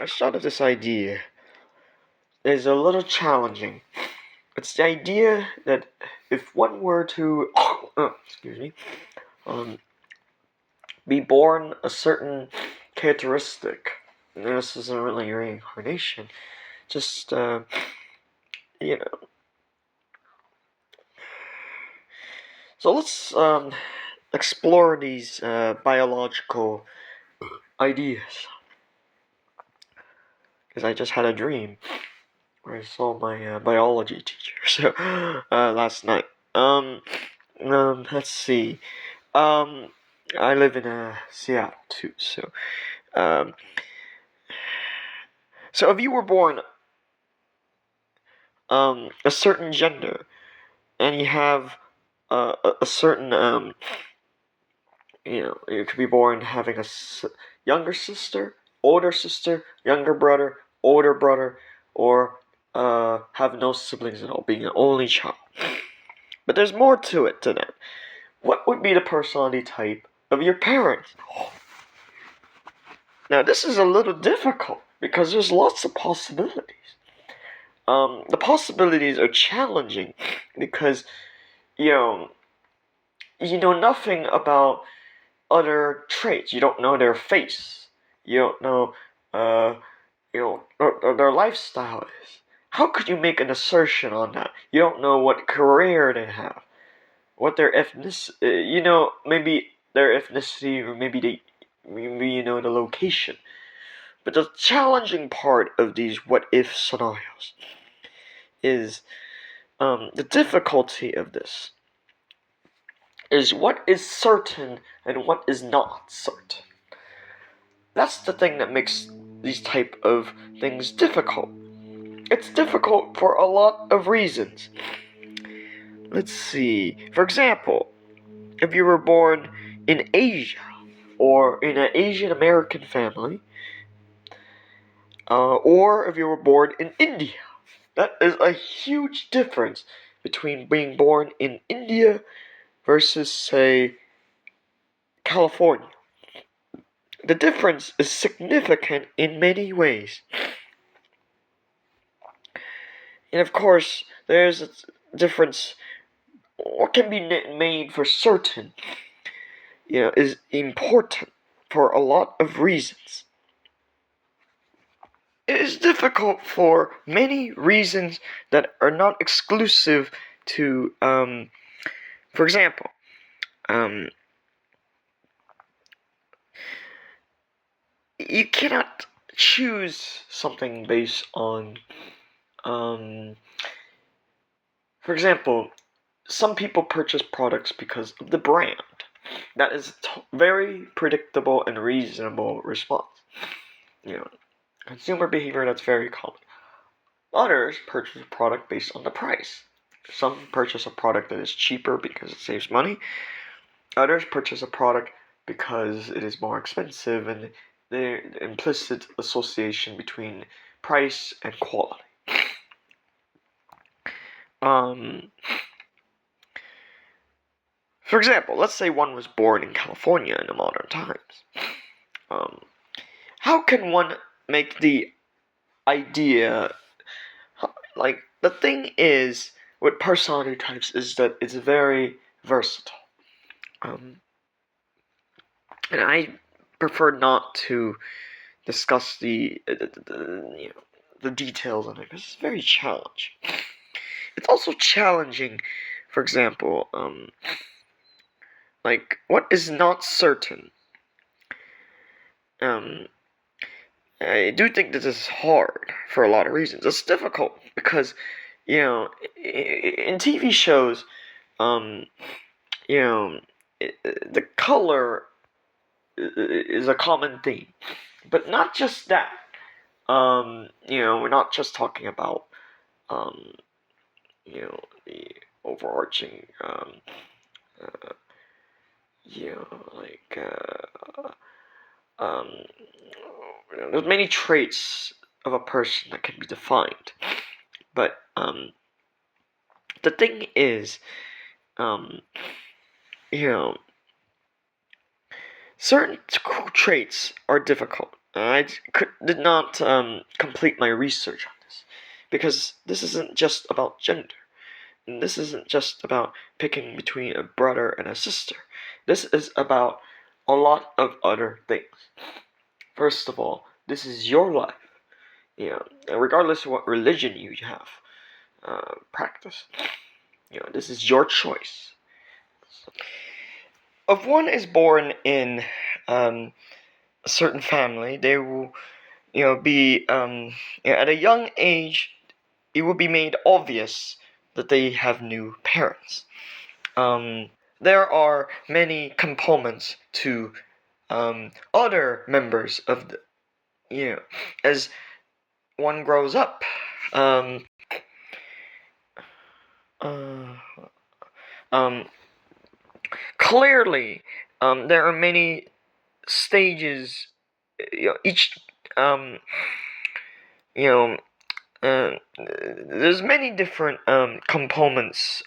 I thought of this idea is a little challenging. It's the idea that if one were to, excuse me, um, be born a certain characteristic, and this isn't really reincarnation, just, you know. So let's explore these biological ideas. Because I just had a dream where I saw my biology teacher last night. Let's see. I live in Seattle too, um, so if you were born a certain gender and you have a certain you could be born having a younger sister, older sister, younger brother, older brother, or have no siblings at all, being an only child. But there's more to it to that. What would be the personality type of your parents? Now, this is a little difficult because there's lots of possibilities. The possibilities are challenging because you know nothing about other traits. You don't know their face. You don't know, what their lifestyle is. How could you make an assertion on that? You don't know what career they have, what their ethnicity. Maybe their ethnicity, or maybe the location. But the challenging part of these what-if scenarios is the difficulty of this is what is certain and what is not certain. That's the thing that makes these type of things difficult. It's difficult for a lot of reasons. Let's see. For example, if you were born in Asia or in an Asian American family, or if you were born in India, that is a huge difference between being born in India versus, say, California. The difference is significant in many ways. And of course, there's a difference. What can be made for certain, is important for a lot of reasons. It is difficult for many reasons that are not exclusive to, for example, you cannot choose something based on, for example, some people purchase products because of the brand. That is a very predictable and reasonable response. Consumer behavior that's very common. Others purchase a product based on the price. Some purchase a product that is cheaper because it saves money. Others purchase a product because it is more expensive, and the implicit association between price and quality. For example, let's say one was born in California in the modern times. How can one make the idea, like, the thing is with personality types is that it's very versatile. And I prefer not to discuss the details on it because it's very challenging. It's also challenging, for example, like, what is not certain. I do think this is hard for a lot of reasons. It's difficult because, in TV shows, the color is a common theme, but not just that. We're not just talking about, the overarching, like, there's many traits of a person that can be defined, but the thing is, certain traits are difficult did not complete my research on this because this isn't just about gender. And this isn't just about picking between a brother and a sister. This is about a lot of other things. First of all, this is your life. Regardless of what religion you have practice, this is your choice. If one is born in a certain family, they will, be at a young age. It will be made obvious that they have new parents. There are many components to other members of the, as one grows up. Um, uh, um, Clearly, there are many stages. Each, um, you know, there's many different components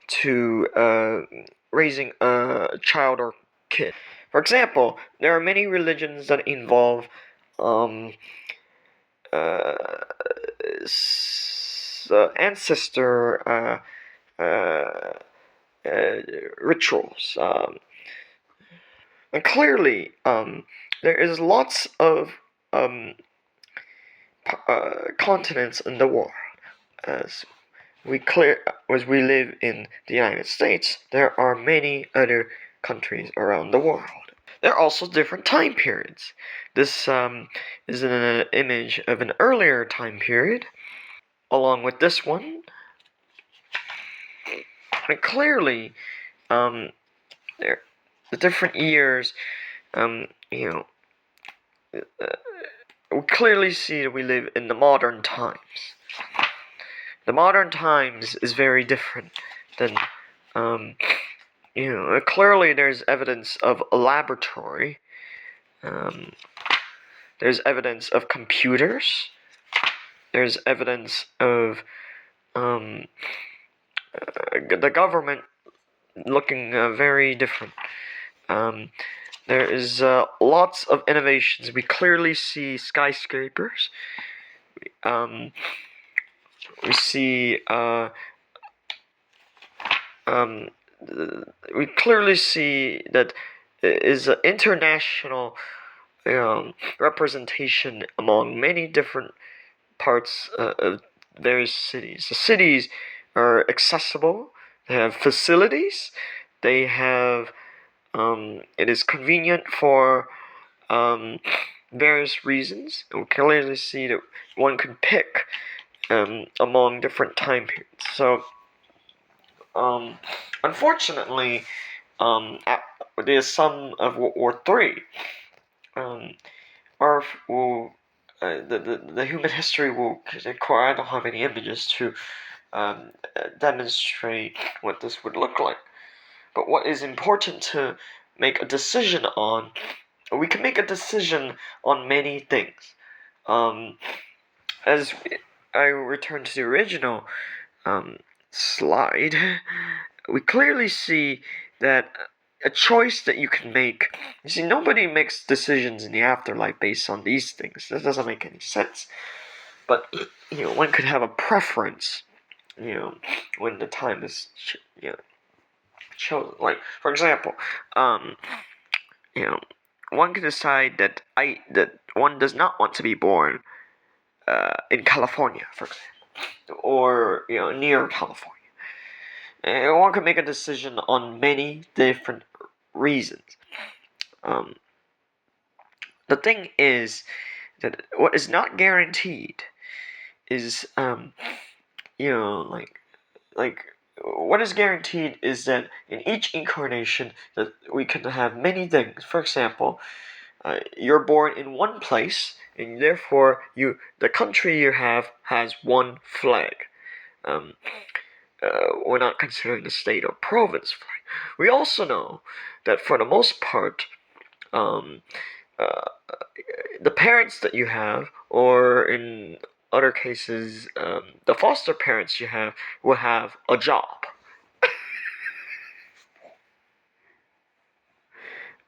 to raising a child or kid. For example, there are many religions that involve um, uh, ancestor uh, rituals. And clearly, there is lots of um, continents in the world. As as we live in the United States, there are many other countries around the world. There are also different time periods. This is an image of an earlier time period, along with this one. And clearly, there the different years, um, you know, we clearly see that we live in the modern times. The modern times is very different than, clearly there's evidence of a laboratory. Um, there's evidence of computers. There's evidence of the government looking very different. There is lots of innovations. We clearly see skyscrapers. We see we clearly see that is an international representation among many different parts of various cities. The cities are accessible. They have facilities. They have it is convenient for various reasons. And we clearly see that one can pick among different time periods. So, unfortunately, at the sum of World War III, Earth will the human history will require. I don't have any images to demonstrate what this would look like. But what is important to make a decision on, we can make a decision on many things. As I return to the original slide, we clearly see that a choice that you can make. You see, nobody makes decisions in the afterlife based on these things. That doesn't make any sense. But one could have a preference. When the time is chosen. Like, for example, one could decide that one does not want to be born in California, for example, or near California. And one could make a decision on many different reasons. The thing is that what is not guaranteed is like what is guaranteed is that in each incarnation that we can have many things. For example, you're born in one place, and therefore the country you have has one flag. We're not considering the state or province flag. We also know that for the most part, um, uh, the parents that you have, or in other cases, the foster parents you have, will have a job.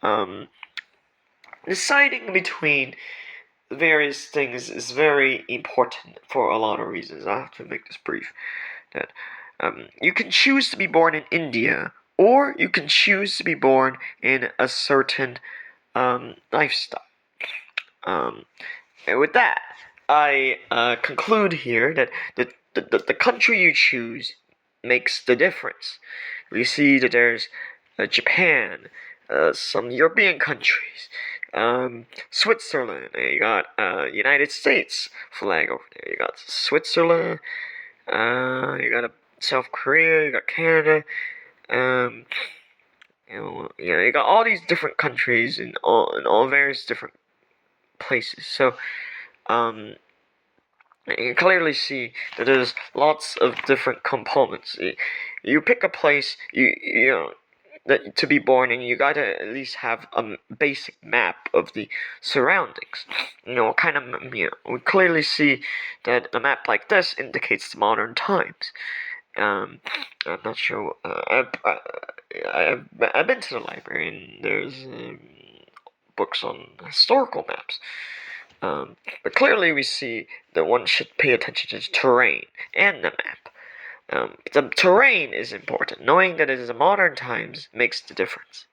Um, deciding between various things is very important for a lot of reasons. I have to make this brief. That you can choose to be born in India, or you can choose to be born in a certain lifestyle. Um, and with that, I conclude here that the country you choose makes the difference. We see that there's Japan, some European countries, Switzerland. You got United States flag over there. You got Switzerland. You got South Korea. You got Canada. Um, you got all these different countries in all various different places. So um, you can clearly see that there's lots of different components. You pick a place, you know, that to be born in, you gotta at least have a basic map of the surroundings. Kind of, we clearly see that a map like this indicates modern times. Um, I'm not sure. I've been to the library and there's books on historical maps. But clearly we see that one should pay attention to the terrain and the map. The terrain is important. Knowing that it is modern times makes the difference.